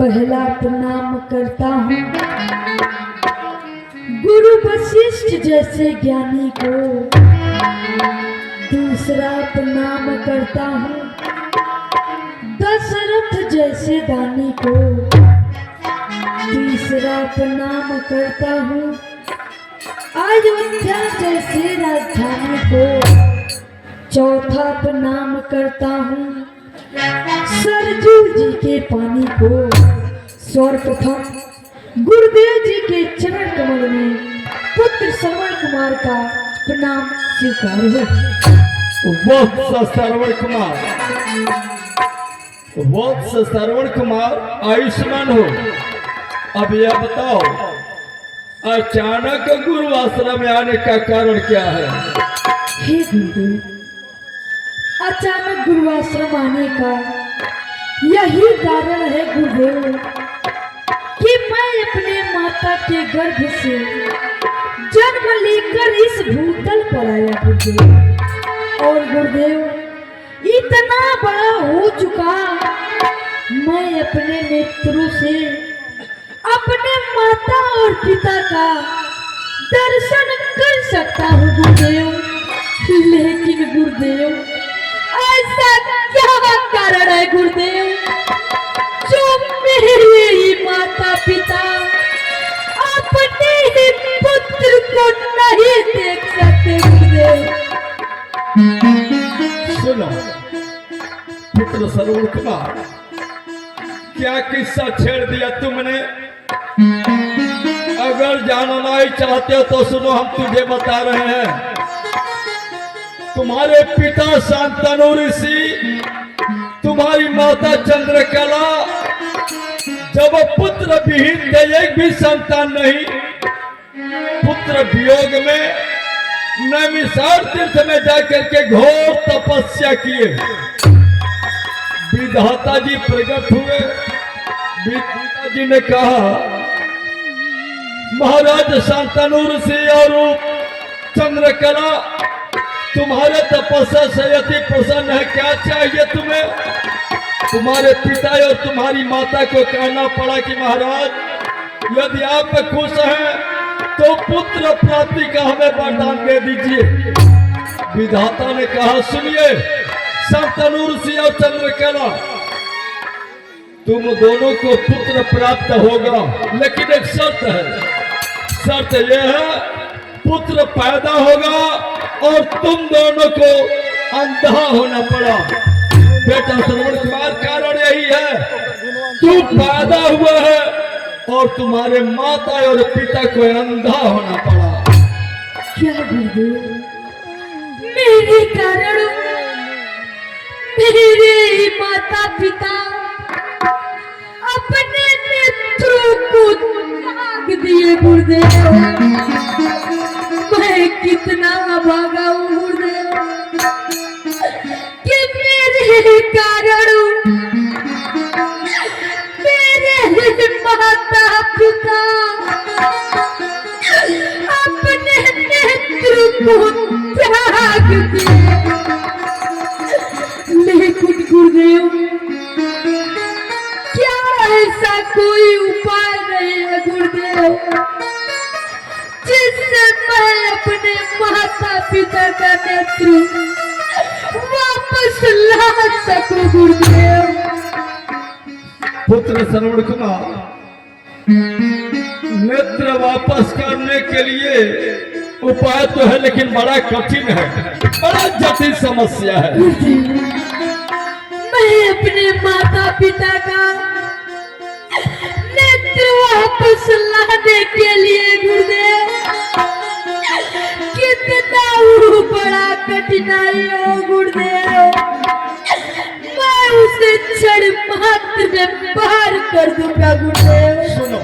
पहला प्रणाम करता हूँ गुरु वशिष्ठ जैसे ज्ञानी को। दूसरा प्रणाम करता हूँ दशरथ जैसे दानी को। तीसरा प्रणाम करता हूँ अयोध्या जैसे राजधानी को। चौथा प्रणाम करता हूँ सरजू जी के पानी को। सर्वप्रथम गुरुदेव जी के चरण कमल में पुत्र श्रवण कुमार का प्रणाम स्वीकार हो। वत्स श्रवण कुमार, वत्स श्रवण कुमार आयुष्मान हो। अब यह बताओ, अचानक गुरु आश्रम में आने का कारण क्या है? हे गुरुदेव, अचानक गुरु आश्रम आने का यही कारण है गुरुदेव कि मैं अपने माता के गर्भ से जन्म लेकर इस भूतल पर आया गुरुदेव। और गुरुदेव इतना बड़ा हो चुका, मैं अपने नेत्रों से अपने माता और पिता का दर्शन कर सकता हूँ गुरुदेव। लेकिन गुरुदेव ऐसा क्या कारण है गुरुदेव जो मेरे ही माता पिता अपने ही पुत्र को नहीं देख सकते गुरुदेव? सुनो पुत्र श्रवण कुमार, क्या किस्सा छेड़ दिया तुमने? अगर जानना ही चाहते हो तो सुनो, हम तुझे बता रहे हैं। तुम्हारे पिता शांतनु ऋषि, तुम्हारी माता चंद्रकला जब पुत्र विहीन थे, एक भी संतान नहीं, पुत्र वियोग में नैमिषारण्य तीर्थ में जाकर के घोर तपस्या किए। विधाता जी प्रकट हुए। विधाता जी ने कहा, महाराज शांतनु ऋषि और चंद्रकला, तुम्हारे तपस्या से यदि प्रसन्न है, क्या चाहिए तुम्हें? तुम्हारे पिता और तुम्हारी माता को कहना पड़ा कि महाराज यदि आप खुश हैं तो पुत्र प्राप्ति का हमें वरदान दे दीजिए। विधाता ने कहा, सुनिए शांतनु ऋषि और चंद्रकला, तुम दोनों को पुत्र प्राप्त होगा, लेकिन एक शर्त है। शर्त यह है, पुत्र पैदा होगा और तुम दोनों को अंधा होना पड़ा। बेटा श्रवण कुमार, कारण यही है, तू पैदा हुआ है और तुम्हारे माता और पिता को अंधा होना पड़ा। क्या गुरुदेव, मेरे कारण मेरे ही माता पिता अपने नेत्रों को त्याग दिए गुरुदेव? मैं कितना अभागा हूँ गुरुदेव कि मेरे कारण मेरे माता पिता अपने नेत्र को त्याग दिए। लेकिन गुरुदेव क्या ऐसा कोई उपाय नहीं है गुरुदेव जिससे मैं अपने माता पिता का नेत्र वापस ला सकूं गुरुदेव? पुत्र श्रवण कुमार, नेत्र वापस करने के लिए उपाय तो है, लेकिन बड़ा कठिन है, बड़ा जटिल समस्या है। मैं अपने माता पिता का नेत्र वापस लाने के लिए गुरुदेव कितना बड़ा कठिनाई हो गुरुदेव, मैं उसे क्षण मात्र में पार कर दूंगा गुरुदेव। सुनो,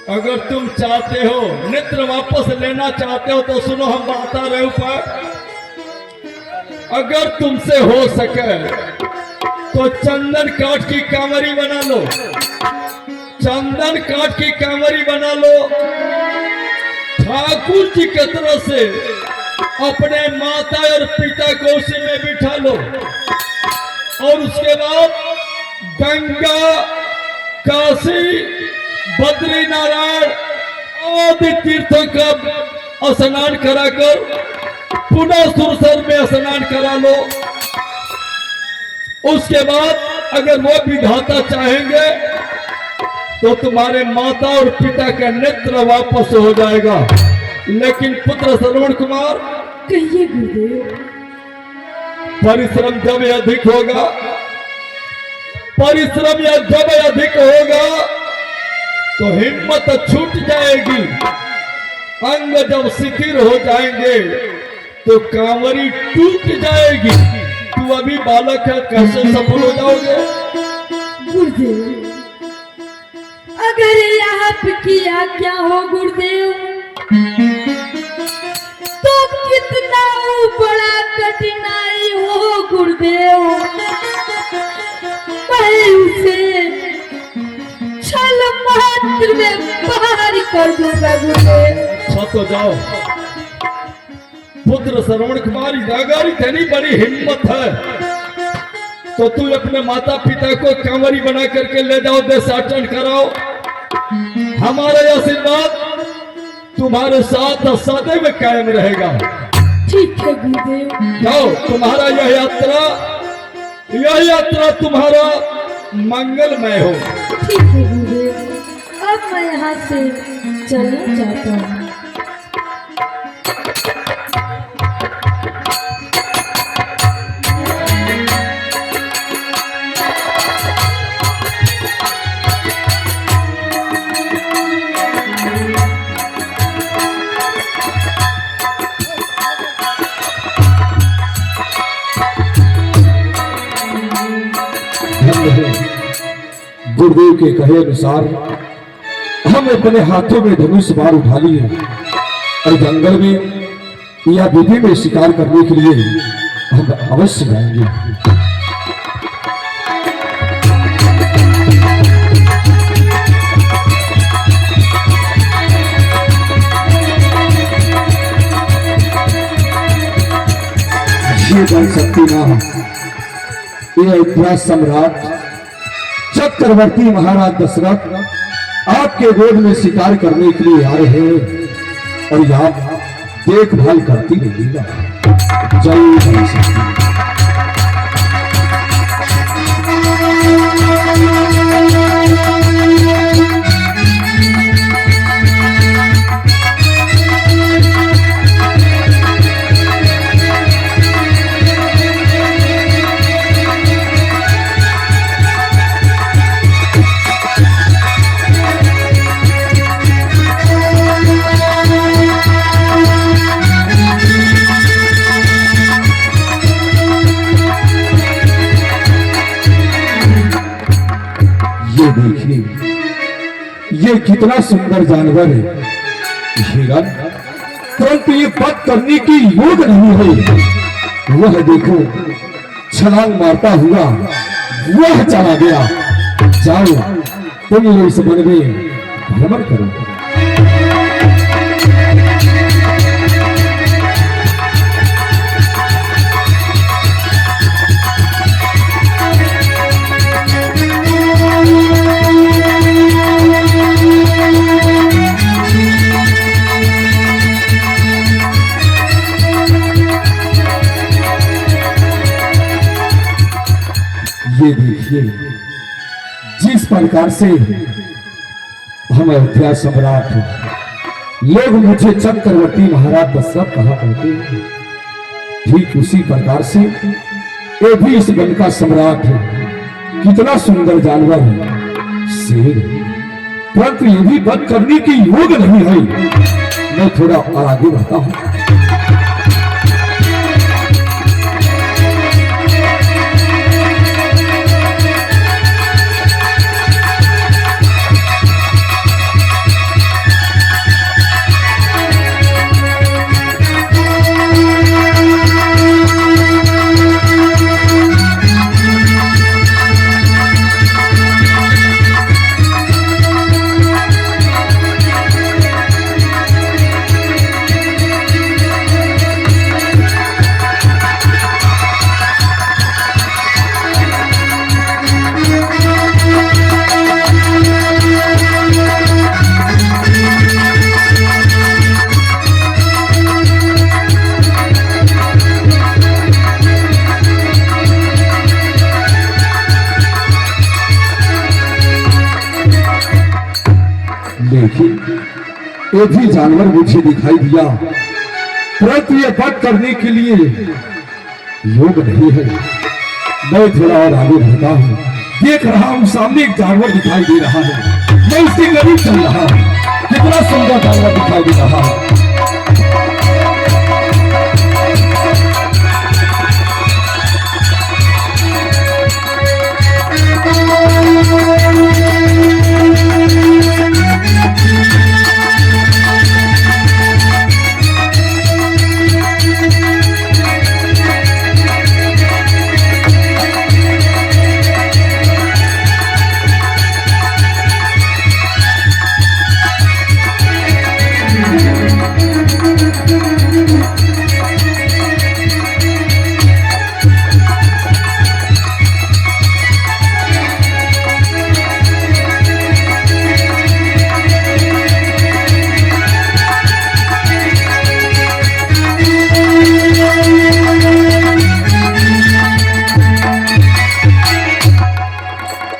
अगर तुम चाहते हो, नेत्र वापस लेना चाहते हो तो सुनो, हम बता रहे उपाय। अगर तुमसे हो सके तो चंदन काठ की कांवरी बना लो, चंदन काठ की कांवरी बना लो, ठाकुर जी की तरफ से अपने माता और पिता को उसी में बिठा लो और उसके बाद गंगा, काशी, बद्री नारायण आदि तीर्थों का स्नान कराकर पुनः सुरसर में स्नान करा लो। उसके बाद अगर वो विधाता चाहेंगे तो तुम्हारे माता और पिता का नेत्र वापस हो जाएगा। लेकिन पुत्र श्रवण कुमार, कहिए गुरुदेव। परिश्रम जब अधिक होगा, परिश्रम या जब अधिक होगा तो हिम्मत छूट जाएगी। अंग जब शिथिल हो जाएंगे तो कांवरी टूट जाएगी। तू अभी बालक है, कैसे सफल हो जाओगे? गुरुदेव, अगर आपकी आज्ञा हो गुरुदेव, तो कितना बड़ा कठिनाई हो गुरुदेव, मैं उसे छल मात्र में पार कर दूंगा गुरुदेव। अच्छा तो जाओ। पुत्र श्रवण कुमार, नागारी तेरी बड़ी हिम्मत है तो तू अपने माता पिता को कांवरी बना करके ले जाओ, देशाटन कराओ। हमारा आशीर्वाद तुम्हारे साथ सदैव कायम रहेगा। ठीक है गुरुदेव। जाओ, तुम्हारा यह यात्रा तुम्हारा मंगलमय हो। ठीक है गुरुदेव, अब मैं यहाँ से चलना चाहता हूँ। गुरुदेव के कहे अनुसार हम अपने हाथों में धनुष बाण उठा लिए और जंगल में या विधि में शिकार करने के लिए हम अवश्य जाएंगे। ये बन सकती ना, ये अयोध्या सम्राट चक्रवर्ती महाराज दशरथ आपके गोद में शिकार करने के लिए आ रहे हैं और आप देखभाल करती रहिएगा। जय बन सकती। देखिए, ये कितना सुंदर जानवर है हिरन, परंतु ये वध करने की योग नहीं है। वह देखो छलांग मारता हुआ वह चला गया। जाओ तुम लोग इस वन में भ्रमण करो। ये देखिए, जिस प्रकार से हम अयोध्या सम्राट लोग मुझे चक्रवर्ती महाराज दशरथ कहा करते हैं, ठीक उसी प्रकार से ये भी इस वन का सम्राट है। कितना सुंदर जानवर है, शेर, परंतु ये भी वध करने की योग नहीं है। मैं थोड़ा आगे बढ़ता हूं। देखिए, ये भी जानवर मुझे दिखाई दिया, परंतु ये वध करने के लिए योग नहीं है। मैं थोड़ा और आगे बढ़ता हूँ, देख रहा हूँ सामने एक जानवर दिखाई दे रहा है, मैं उसके करीब चल रहा हूँ। कितना सुंदर जानवर दिखाई दे रहा है।